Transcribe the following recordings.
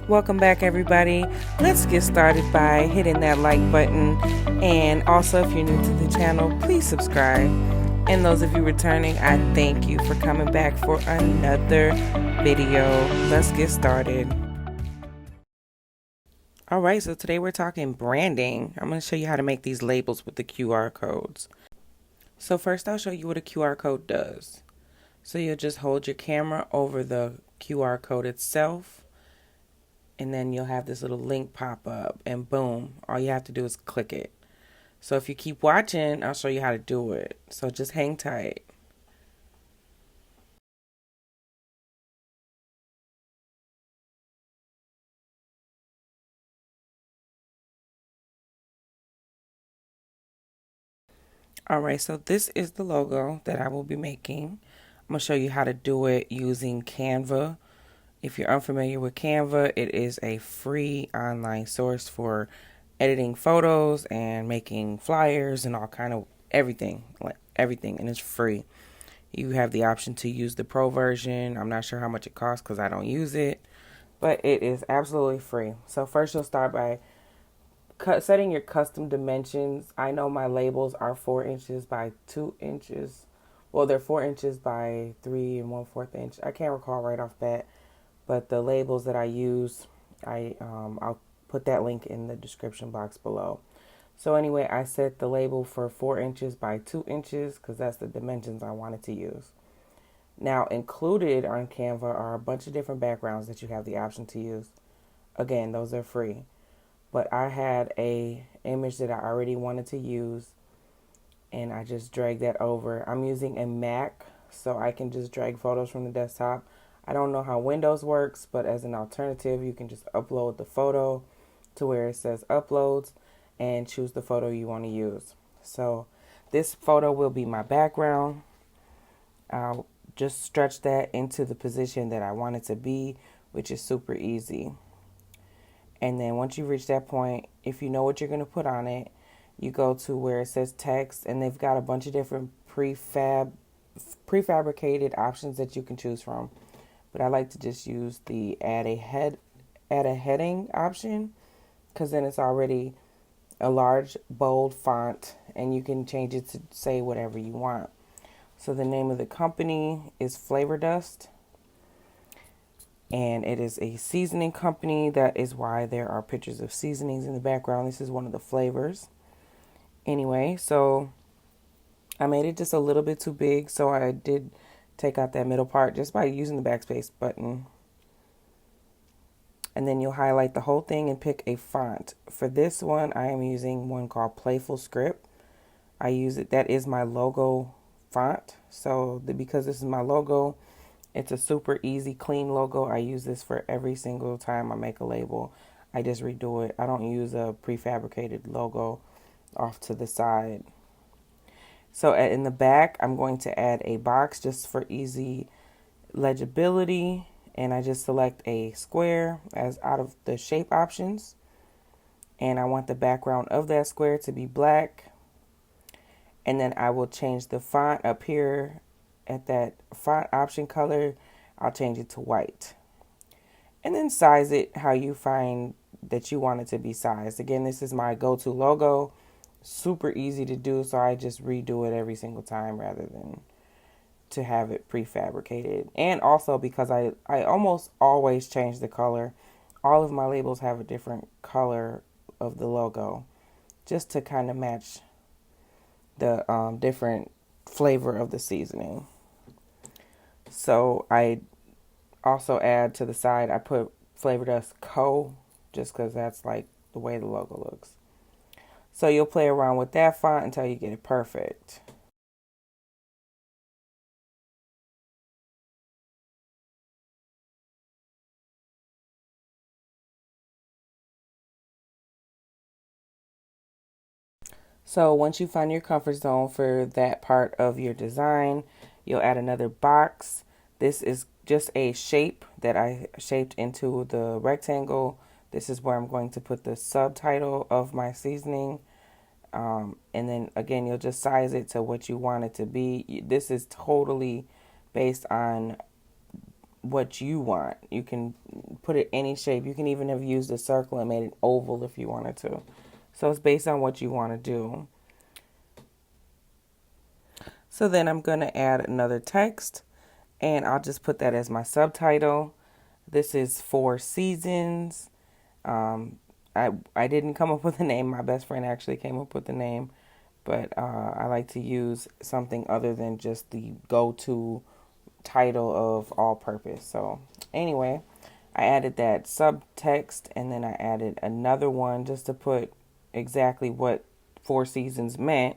Welcome back, everybody. Let's get started by hitting that like button. And also, if you're new to the channel, please subscribe. And those of you returning, I thank you for coming back for another video. Let's get started. All right, so today we're talking branding. I'm going to show you how to make these labels with the QR codes. So first, I'll show you what a QR code does. So you'll just hold your camera over the QR code itself, and then you'll have this little link pop up, and boom, all you have to do is click it. So if you keep watching, I'll show you how to do it. So just hang tight. All right, so this is the logo that I will be making. I'm going to show you how to do it using Canva. If you're unfamiliar with Canva, it is a free online source for editing photos and making flyers and all kind of everything, and it's free. You have the option to use the pro version. I'm not sure how much it costs because I don't use it, but it is absolutely free. So first you'll start by setting your custom dimensions. I know my labels are 4 inches by 2 inches. Well, they're 4 inches by 3 1/4 inch. I can't recall right off bat, but the labels that I use, I'll put that link in the description box below. So anyway, I set the label for 4 inches by 2 inches because that's the dimensions I wanted to use. Now, included on Canva are a bunch of different backgrounds that you have the option to use. Again, those are free. But I had a image that I already wanted to use, and I just dragged that over. I'm using a Mac, so I can just drag photos from the desktop. I don't know how Windows works, but as an alternative, you can just upload the photo to where it says uploads and choose the photo you want to use. So this photo will be my background. I'll just stretch that into the position that I want it to be, which is super easy. And then once you reach that point, if you know what you're going to put on it, you go to where it says text, and they've got a bunch of different prefabricated options that you can choose from. But I like to just use the add a heading option, because then it's already a large bold font and you can change it to say whatever you want. So the name of the company is Flavor Dust, and it is a seasoning company. That is why there are pictures of seasonings in the background. This is one of the flavors. Anyway, so I made it just a little bit too big, so I did take out that middle part just by using the backspace button. And then you'll highlight the whole thing and pick a font. For this one, I am using one called Playful Script. I use it, that is my logo font. So because this is my logo, it's a super easy, clean logo. I use this for every single time I make a label. I just redo it. I don't use a prefabricated logo off to the side. So in the back, I'm going to add a box just for easy legibility. And I just select a square as out of the shape options. And I want the background of that square to be black. And then I will change the font up here at that font option color. I'll change it to white. And then size it how you find that you want it to be sized. Again, this is my go-to logo. Super easy to do, so I just redo it every single time rather than to have it prefabricated. And also because I almost always change the color. All of my labels have a different color of the logo just to kind of match the different flavor of the seasoning. So I also add to the side, I put Flavor Dust Co. just because that's like the way the logo looks. So you'll play around with that font until you get it perfect. So once you find your comfort zone for that part of your design, you'll add another box. This is just a shape that I shaped into the rectangle. This is where I'm going to put the subtitle of my seasoning. And then again, you'll just size it to what you want it to be. This is totally based on what you want. You can put it any shape. You can even have used a circle and made an oval if you wanted to. So it's based on what you want to do. So then I'm going to add another text, and I'll just put that as my subtitle. This is Four Seasons. I didn't come up with a name. My best friend actually came up with the name, but I like to use something other than just the go-to title of all purpose. So anyway, I added that subtext, and then I added another one just to put exactly what Four Seasons meant,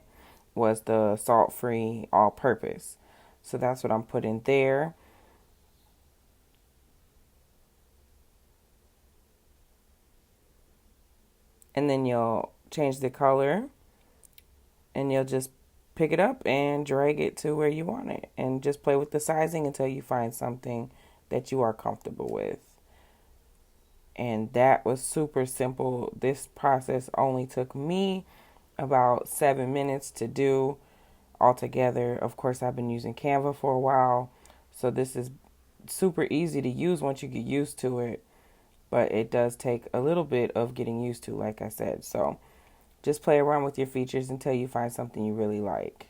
was the salt-free all purpose. So that's what I'm putting there. And then you'll change the color, and you'll just pick it up and drag it to where you want it, and just play with the sizing until you find something that you are comfortable with. And that was super simple. This process only took me about 7 minutes to do altogether. Of course, I've been using Canva for a while, so this is super easy to use once you get used to it, but it does take a little bit of getting used to, like I said. So just play around with your features until you find something you really like.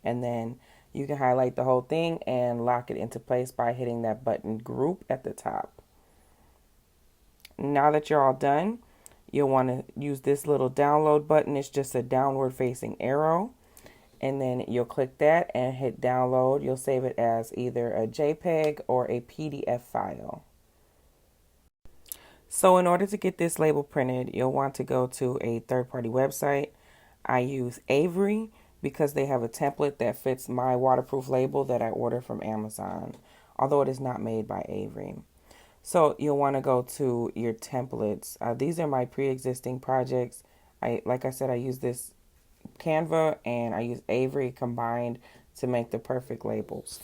And then you can highlight the whole thing and lock it into place by hitting that button group at the top. Now that you're all done, you'll want to use this little download button. It's just a downward facing arrow. And then you'll click that and hit download. You'll save it as either a JPEG or a PDF file. So in order to get this label printed, you'll want to go to a third-party website. I use Avery because they have a template that fits my waterproof label that I order from Amazon, although it is not made by Avery. So you'll want to go to your templates. These are my pre-existing projects. Like I said, I use this Canva and I use Avery combined to make the perfect labels.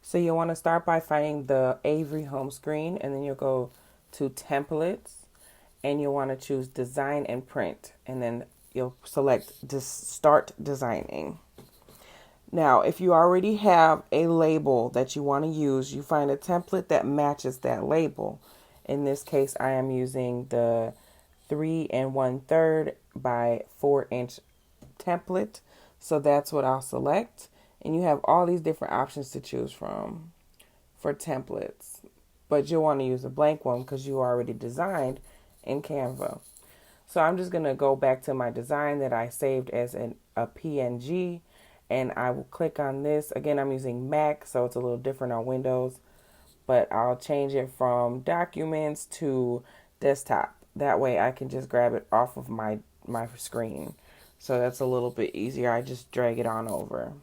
So you'll want to start by finding the Avery home screen, and then you'll go to templates, and you'll want to choose design and print, and then you'll select start designing. Now, if you already have a label that you want to use, you find a template that matches that label. In this case, I am using the 3 1/3 by 4-inch template. So that's what I'll select. And you have all these different options to choose from for templates. But you'll want to use a blank one because you already designed in Canva. So I'm just going to go back to my design that I saved as a PNG. And I will click on this. Again, I'm using Mac, so it's a little different on Windows. But I'll change it from documents to desktop. That way I can just grab it off of my screen. So that's a little bit easier. I just drag it on over.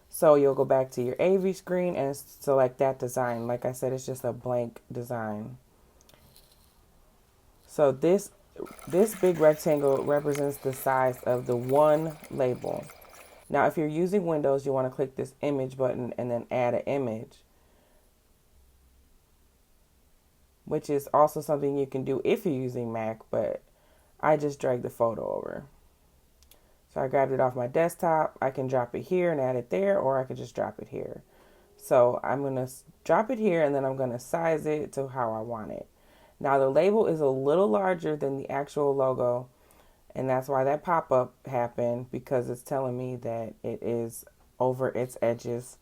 So you'll go back to your AV screen and select that design. Like I said, it's just a blank design. So this big rectangle represents the size of the one label. Now, if you're using Windows, you want to click this image button and then add an image, which is also something you can do if you're using Mac, but I just dragged the photo over. So I grabbed it off my desktop. I can drop it here and add it there, or I could just drop it here. So I'm going to drop it here, and then I'm going to size it to how I want it. Now, the label is a little larger than the actual logo, and that's why that pop-up happened, because it's telling me that it is over its edges.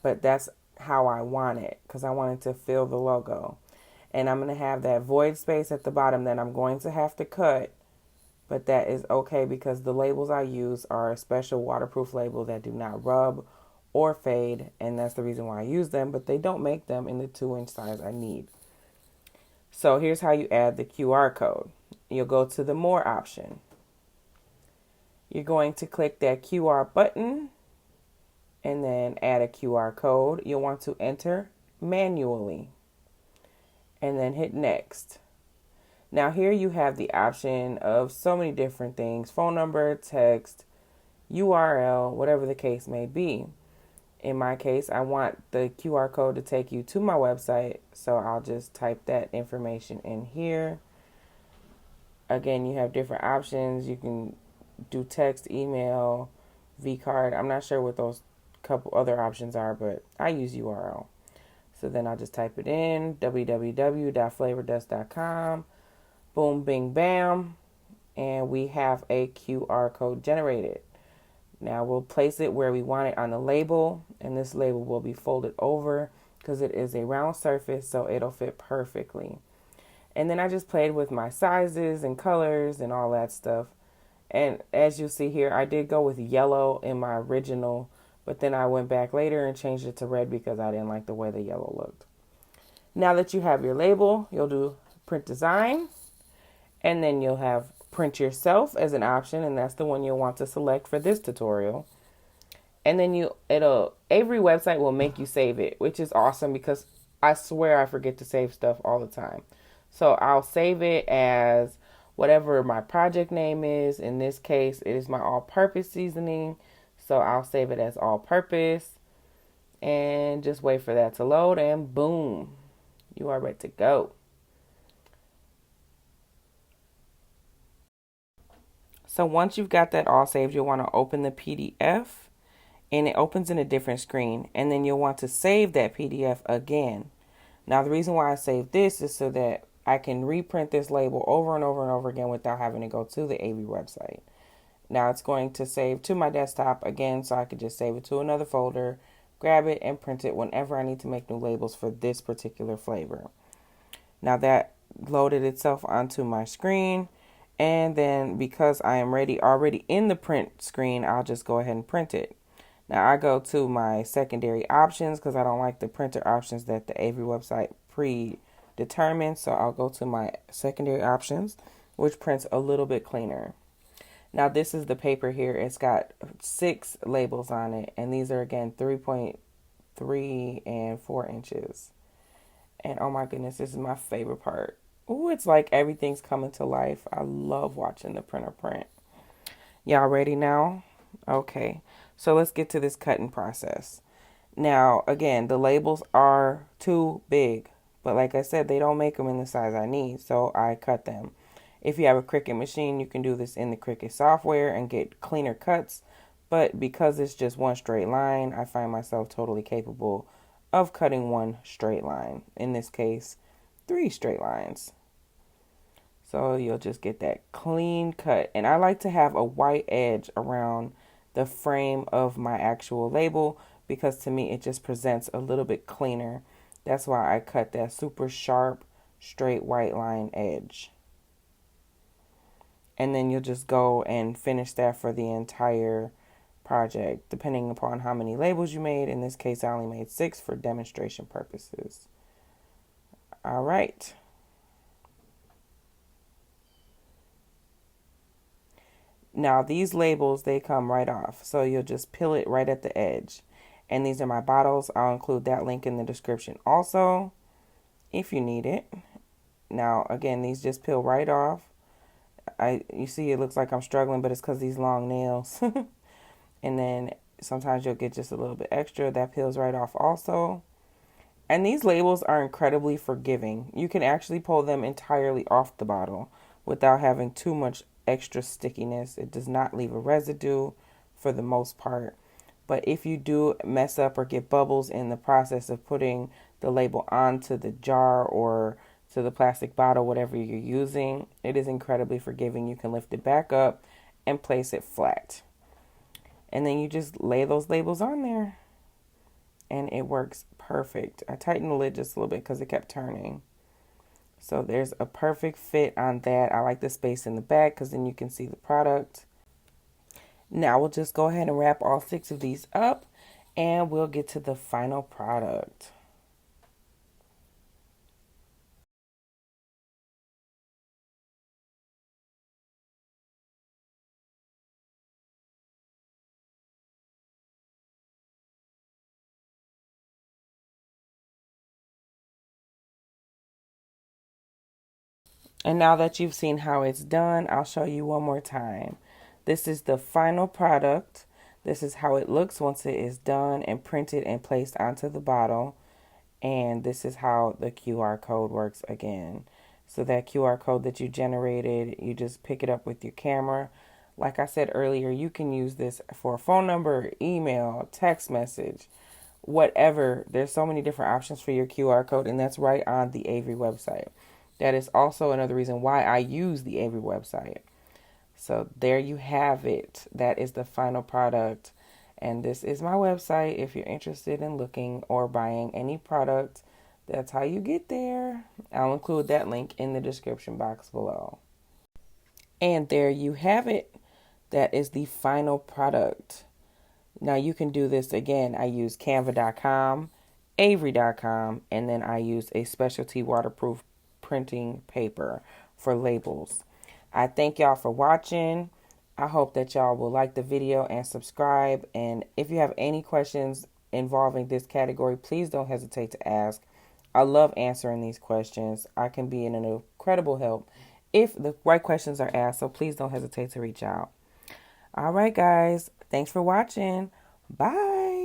But that's how I want it, because I want it to fill the logo. And I'm going to have that void space at the bottom that I'm going to have to cut. But that is okay, because the labels I use are a special waterproof label that do not rub or fade. And that's the reason why I use them. But they don't make them in the 2-inch size I need. So here's how you add the QR code. You'll go to the More option. You're going to click that QR button and then add a QR code. You'll want to enter manually and then hit Next. Now here you have the option of so many different things: phone number, text, URL, whatever the case may be. In my case, I want the QR code to take you to my website, so I'll just type that information in here. Again, you have different options. You can do text, email, V-card. I'm not sure what those couple other options are, but I use URL. So then I just type it in, www.flavordust.com. Boom, bing, bam. And we have a QR code generated. Now we'll place it where we want it on the label, and this label will be folded over because it is a round surface, so it'll fit perfectly. And then I just played with my sizes and colors and all that stuff. And as you see here, I did go with yellow in my original, but then I went back later and changed it to red because I didn't like the way the yellow looked. Now that you have your label, you'll do print design, and then you'll have print yourself as an option, and that's the one you'll want to select for this tutorial. And then Avery website will make you save it, which is awesome because I swear I forget to save stuff all the time. So I'll save it as whatever my project name is. In this case, it is my all-purpose seasoning. So I'll save it as all-purpose and just wait for that to load, and boom, you are ready to go. So once you've got that all saved, you'll want to open the PDF, and it opens in a different screen, and then you'll want to save that PDF again. Now the reason why I saved this is so that I can reprint this label over and over and over again without having to go to the Avery website. Now it's going to save to my desktop again, so I could just save it to another folder, grab it, and print it whenever I need to make new labels for this particular flavor. Now that loaded itself onto my screen, and then because I am already in the print screen, I'll just go ahead and print it. Now I go to my secondary options because I don't like the printer options that the Avery website predetermined. So I'll go to my secondary options, which prints a little bit cleaner. Now this is the paper here. It's got 6 labels on it, and these are again 3.3 and 4 inches. And oh my goodness, this is my favorite part. Ooh, it's like everything's coming to life. I love watching the printer print. Y'all ready now? Okay, so let's get to this cutting process. Now, again, the labels are too big, but like I said, they don't make them in the size I need, so I cut them. If you have a Cricut machine, you can do this in the Cricut software and get cleaner cuts, but because it's just one straight line, I find myself totally capable of cutting one straight line. In this case, 3 straight lines. So you'll just get that clean cut. And I like to have a white edge around the frame of my actual label because to me it just presents a little bit cleaner. That's why I cut that super sharp, straight white line edge. And then you'll just go and finish that for the entire project, depending upon how many labels you made. In this case, I only made 6 for demonstration purposes. All right. Now these labels, they come right off. So you'll just peel it right at the edge. And these are my bottles. I'll include that link in the description also, if you need it. Now, again, these just peel right off. You see it looks like I'm struggling, but it's because these long nails. And then sometimes you'll get just a little bit extra. That peels right off also. And these labels are incredibly forgiving. You can actually pull them entirely off the bottle without having too much extra stickiness. It does not leave a residue for the most part. But if you do mess up or get bubbles in the process of putting the label onto the jar or to the plastic bottle, whatever you're using, it is incredibly forgiving. You can lift it back up and place it flat. And then you just lay those labels on there. And it works perfect. I tightened the lid just a little bit because it kept turning. So there's a perfect fit on that. I like the space in the back because then you can see the product. Now we'll just go ahead and wrap all 6 of these up and we'll get to the final product. And now that you've seen how it's done, I'll show you one more time. This is the final product. This is how it looks once it is done and printed and placed onto the bottle. And this is how the QR code works again. So that QR code that you generated, you just pick it up with your camera. Like I said earlier, you can use this for a phone number, email, text message, whatever. There's so many different options for your QR code, and that's right on the Avery website. That is also another reason why I use the Avery website. So there you have it. That is the final product. And this is my website if you're interested in looking or buying any product. That's how you get there. I'll include that link in the description box below. And there you have it. That is the final product. Now you can do this again. I use canva.com, avery.com, and then I use a specialty waterproof printing paper for labels. I thank y'all for watching. I hope that y'all will like the video and subscribe. And if you have any questions involving this category, please don't hesitate to ask. I love answering these questions. I can be an incredible help if the right questions are asked. So please don't hesitate to reach out. All right, guys. Thanks for watching. Bye.